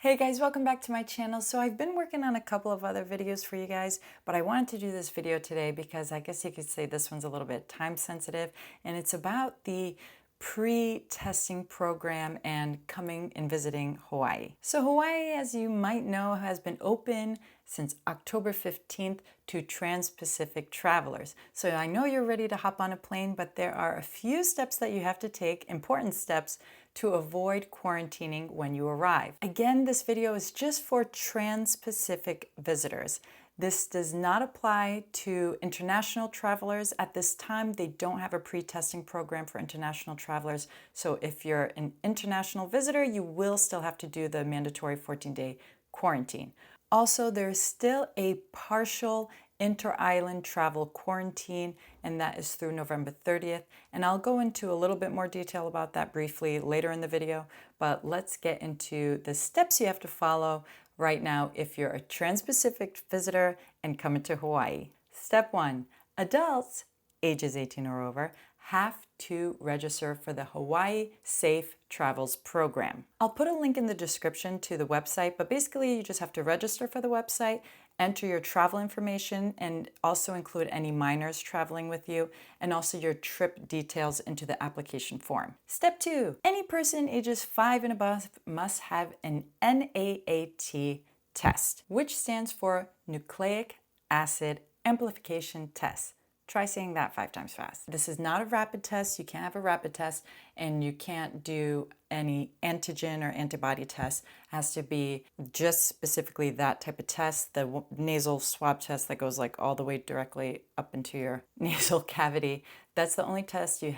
Hey guys, welcome back to my channel. So I've been working on a couple of other videos for you guys, but I wanted to do this video today because I guess you could say this one's a little bit time sensitive, and it's about the pre-testing program and coming and visiting Hawaii. So Hawaii, as you might know, has been open since October 15th to Trans-Pacific travelers. So I know you're ready to hop on a plane, but there are a few steps that you have to take, important steps, to avoid quarantining when you arrive. Again, this video is just for Trans-Pacific visitors. This does not apply to international travelers. At this time, they don't have a pre-testing program for international travelers. So if you're an international visitor, you will still have to do the mandatory 14-day quarantine. Also, there's still a partial inter-island travel quarantine, and that is through November 30th. And I'll go into a little bit more detail about that briefly later in the video, but let's get into the steps you have to follow right now if you're a Trans-Pacific visitor and coming to Hawaii. Step 1, adults ages 18 or over have to register for the Hawaii Safe Travels program. I'll put a link in the description to the website, but basically you just have to register for the website, enter your travel information, and also include any minors traveling with you, and also your trip details into the application form. Step 2, any person ages 5 and above must have an NAAT test, which stands for Nucleic Acid Amplification Test. Try saying that 5 times fast. This is not a rapid test. You can't have a rapid test, and you can't do any antigen or antibody test. It has to be just specifically that type of test, the nasal swab test that goes like all the way directly up into your nasal cavity. That's the only test you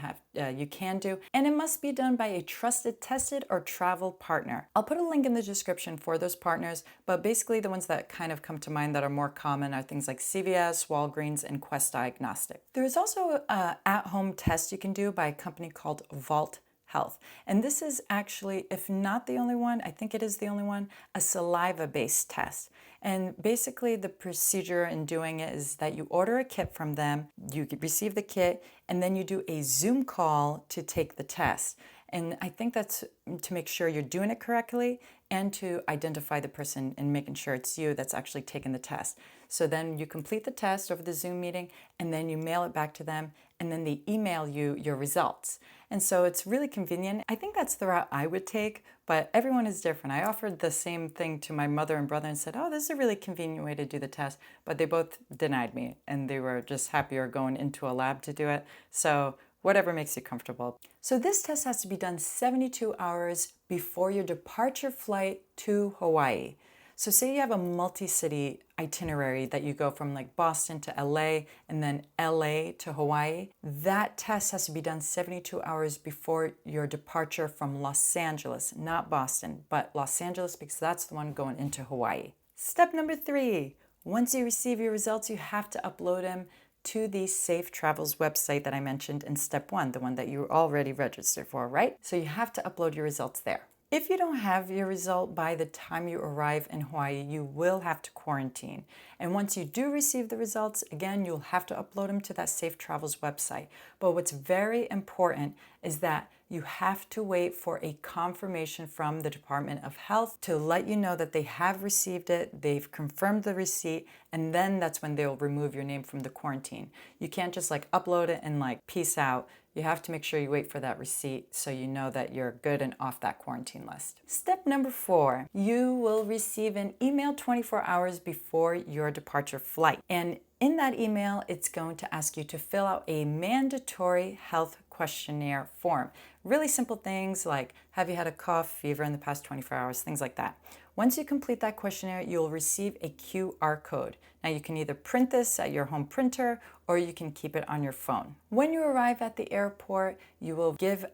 can do, and it must be done by a trusted, tested, or travel partner. I'll put a link in the description for those partners, but basically the ones that kind of come to mind that are more common are things like CVS, Walgreens, and Quest Diagnostic. There is also an at-home test you can do by a company called Health. And this is actually, if not the only one, I think it is the only one, a saliva-based test. And basically the procedure in doing it is that you order a kit from them, you receive the kit, and then you do a Zoom call to take the test. And I think that's to make sure you're doing it correctly and to identify the person and making sure it's you that's actually taking the test. So then you complete the test over the Zoom meeting, and then you mail it back to them, and then they email you your results. And so it's really convenient. I think that's the route I would take, but everyone is different. I offered the same thing to my mother and brother and said, oh, this is a really convenient way to do the test, but they both denied me, and they were just happier going into a lab to do it. So whatever makes you comfortable. So this test has to be done 72 hours before your departure flight to Hawaii. So say you have a multi-city itinerary that you go from like Boston to LA and then LA to Hawaii. That test has to be done 72 hours before your departure from Los Angeles, not Boston, but Los Angeles, because that's the one going into Hawaii. Step number 3, once you receive your results, you have to upload them to the Safe Travels website that I mentioned in step 1, the one that you already registered for, right? So you have to upload your results there. If you don't have your result by the time you arrive in Hawaii, you will have to quarantine. And once you do receive the results, again, you'll have to upload them to that Safe Travels website. But what's very important is that you have to wait for a confirmation from the Department of Health to let you know that they have received it, they've confirmed the receipt, and then that's when they'll remove your name from the quarantine. You can't just like upload it and like peace out. You have to make sure you wait for that receipt so you know that you're good and off that quarantine list. Step number 4, you will receive an email 24 hours before your departure flight. And in that email, it's going to ask you to fill out a mandatory health questionnaire form. Really simple things like, have you had a cough, fever in the past 24 hours, things like that. Once you complete that questionnaire, you'll receive a QR code. Now you can either print this at your home printer or you can keep it on your phone. When you arrive at the airport, you will give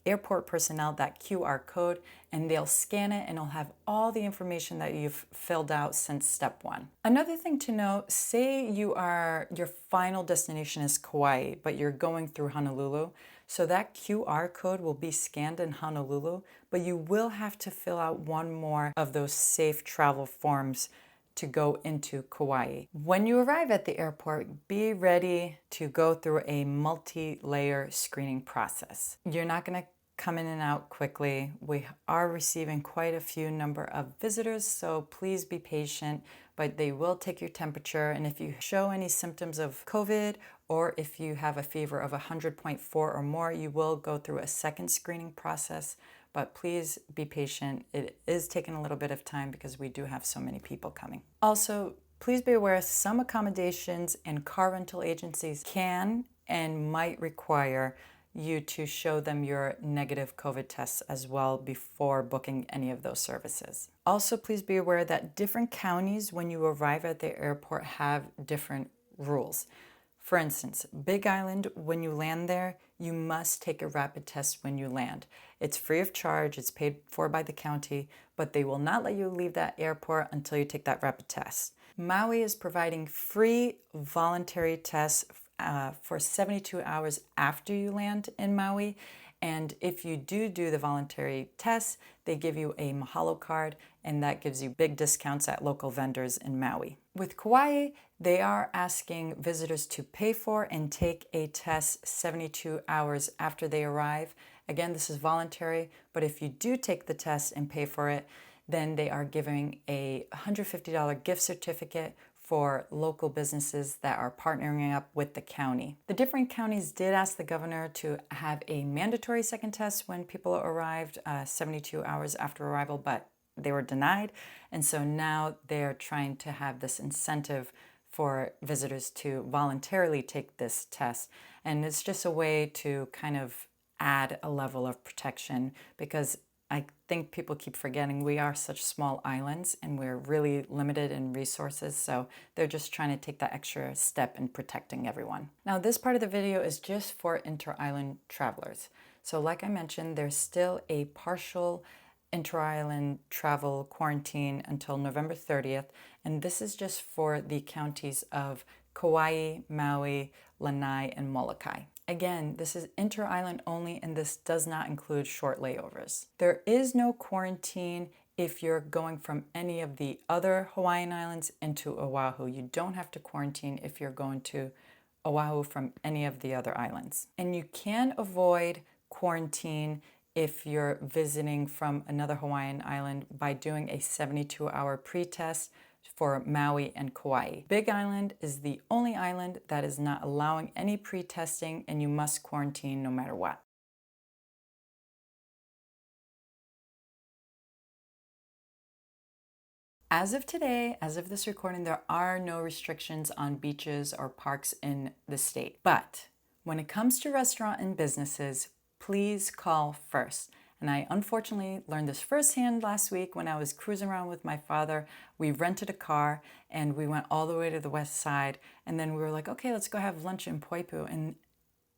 airport personnel that QR code, and they'll scan it and it'll have all the information that you've filled out since step 1. Another thing to note, say your final destination is Kauai, but you're going through Honolulu. So that QR code will be scanned in Honolulu, but you will have to fill out one more of those safe travel forms to go into Kauai. When you arrive at the airport, be ready to go through a multi-layer screening process. You're not going to come in and out quickly. We are receiving quite a few number of visitors, so please be patient, but they will take your temperature. And if you show any symptoms of COVID, or if you have a fever of 100.4 or more, you will go through a second screening process, but please be patient. It is taking a little bit of time because we do have so many people coming. Also, please be aware some accommodations and car rental agencies can and might require you to show them your negative COVID tests as well before booking any of those services. Also, please be aware that different counties, when you arrive at the airport, have different rules. For instance, Big Island, when you land there, you must take a rapid test when you land. It's free of charge, it's paid for by the county, but they will not let you leave that airport until you take that rapid test. Maui is providing free voluntary tests for 72 hours after you land in Maui. And if you do the voluntary tests, they give you a Mahalo card, and that gives you big discounts at local vendors in Maui. With Kauai, they are asking visitors to pay for and take a test 72 hours after they arrive. Again, this is voluntary, but if you do take the test and pay for it, then they are giving a $150 gift certificate for local businesses that are partnering up with the county. The different counties did ask the governor to have a mandatory second test when people arrived 72 hours after arrival, but they were denied. And so now they're trying to have this incentive for visitors to voluntarily take this test. And it's just a way to kind of add a level of protection, because I think people keep forgetting we are such small islands and we're really limited in resources, so they're just trying to take that extra step in protecting everyone. Now, this part of the video is just for inter-island travelers. So like I mentioned, there's still a partial inter-island travel quarantine until November 30th, and this is just for the counties of Kauai, Maui, Lanai, and Molokai. Again, this is inter-island only, and this does not include short layovers. There is no quarantine if you're going from any of the other Hawaiian islands into Oahu. You don't have to quarantine if you're going to Oahu from any of the other islands. And you can avoid quarantine if you're visiting from another Hawaiian island by doing a 72-hour pre-test for Maui and Kauai. Big Island is the only island that is not allowing any pre-testing, and you must quarantine no matter what. As of today, as of this recording, there are no restrictions on beaches or parks in the state. But when it comes to restaurant and businesses, please call first. And I unfortunately learned this firsthand last week when I was cruising around with my father. We rented a car and we went all the way to the west side. And then we were like, okay, let's go have lunch in Poipu. And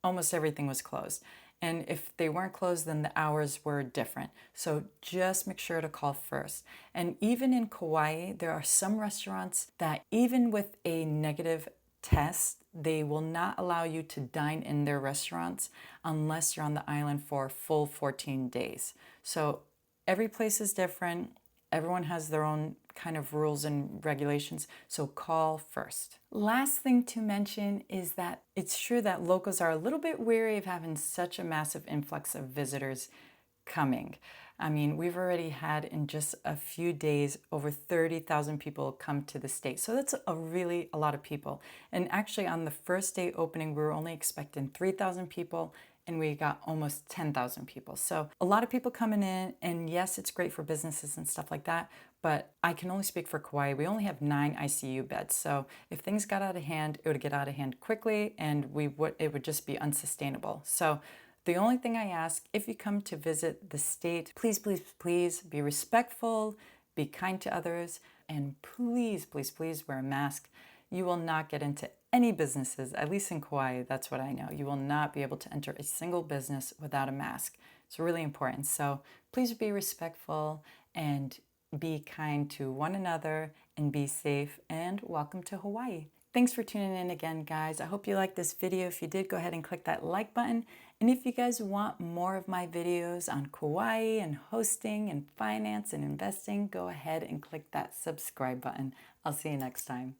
almost everything was closed. And if they weren't closed, then the hours were different. So just make sure to call first. And even in Kauai, there are some restaurants that even with a negative test, they will not allow you to dine in their restaurants unless you're on the island for a full 14 days. So every place is different. Everyone has their own kind of rules and regulations, so call first. Last thing to mention is that it's true that locals are a little bit wary of having such a massive influx of visitors coming. I mean, we've already had in just a few days over 30,000 people come to the state. So that's a lot of people. And actually on the first day opening, we were only expecting 3,000 people and we got almost 10,000 people. So a lot of people coming in, and yes, it's great for businesses and stuff like that, but I can only speak for Kauai. We only have 9 ICU beds. So if things got out of hand, it would get out of hand quickly and it would just be unsustainable. So the only thing I ask, if you come to visit the state, please, please, please be respectful, be kind to others, and please, please, please wear a mask. You will not get into any businesses, at least in Kauai, that's what I know. You will not be able to enter a single business without a mask. It's really important. So please be respectful and be kind to one another and be safe, and welcome to Hawaii. Thanks for tuning in again, guys. I hope you liked this video. If you did, go ahead and click that like button. And if you guys want more of my videos on Kauai and hosting and finance and investing, go ahead and click that subscribe button. I'll see you next time.